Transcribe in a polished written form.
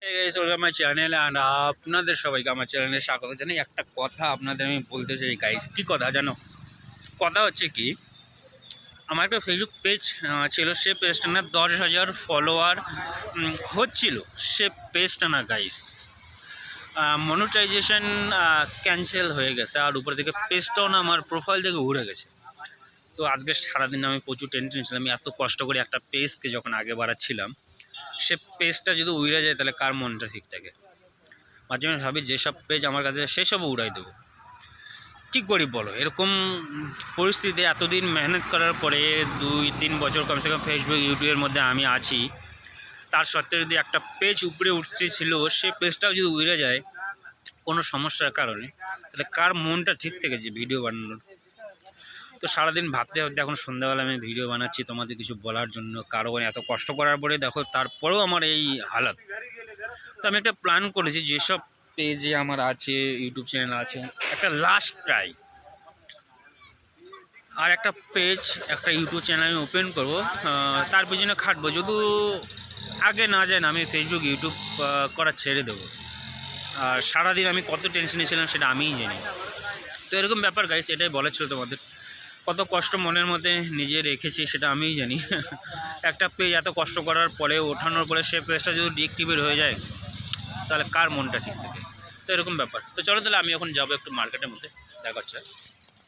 আমার চ্যানেলে আর আপনাদের সবাইকে আমার চ্যানেলে স্বাগত জানাই। একটা কথা আপনাদের আমি বলতে চাই গাইস। কী কথা জানো? কথা হচ্ছে কি, আমার একটা ফেসবুক পেজ ছিল, সে পেজটা না 10,000 ফলোয়ার হচ্ছিল। সে পেজটা না গাইস মনিটাইজেশন ক্যান্সেল হয়ে গেছে, আর উপর থেকে পেজটাও না আমার প্রোফাইল থেকে উড়ে গেছে। তো আজকে সারাদিন আমি প্রচুর টেনশন ছিলাম। এত কষ্ট করে একটা পেজকে যখন আগে বাড়াচ্ছিলাম, সে পেজটা যদি উড়ে যায় তাহলে কার মনটা ঠিক থাকে। মাঝে মাঝে ভাবি যেসব পেজ আমার কাছে সেসবও উড়াই দেবো। কী করি বলো? এরকম পরিস্থিতি এতদিন মেহনত করার পরে 2-3 বছর কমসে কম ফেসবুক ইউটিউবের মধ্যে আমি আছি, তার সত্ত্বেও যদি একটা পেজ উপরে উঠছে ছিল, সে পেজটাও যদি উড়ে যায় কোনো সমস্যার কারণে, তাহলে কার মনটা ঠিক থেকে যে ভিডিও বানানোর। তো সারাদিন ভাবতে ভাবতে এখন সন্ধ্যাবেলা আমি ভিডিও বানাচ্ছি তোমাদের কিছু বলার জন্য। কারো এত কষ্ট করার পরে দেখো তারপরেও আমার এই হালাত। তো আমি একটা প্ল্যান করেছি, যেসব পেজে আমার আছে, ইউটিউব চ্যানেল আছে, একটা লাস্ট ট্রাই আর একটা পেজ, একটা ইউটিউব চ্যানেল আমি ওপেন করবো, তার পিছনে খাটবো। যদি আগে না যায় না, আমি ফেসবুক ইউটিউব করা ছেড়ে দেবো। আর সারাদিন আমি কত টেনশনে ছিলাম সেটা আমিই জানি। তো এরকম ব্যাপার গাইস, এটাই বলার ছিল তোমাদের। কত কষ্ট মনের মধ্যে নিজে রেখেছি সেটা আমিই জানি। একটা পেজ এত কষ্ট করার পরে, ওঠানোর পরে সে পেজটা যদি ডিএক্টিভেট হয়ে যায় তাহলে কার মনটা ঠিক থাকে। তো এরকম ব্যাপার। তো চলো তাহলে আমি এখন যাবো একটু মার্কেটের মধ্যে, দেখা হচ্ছে।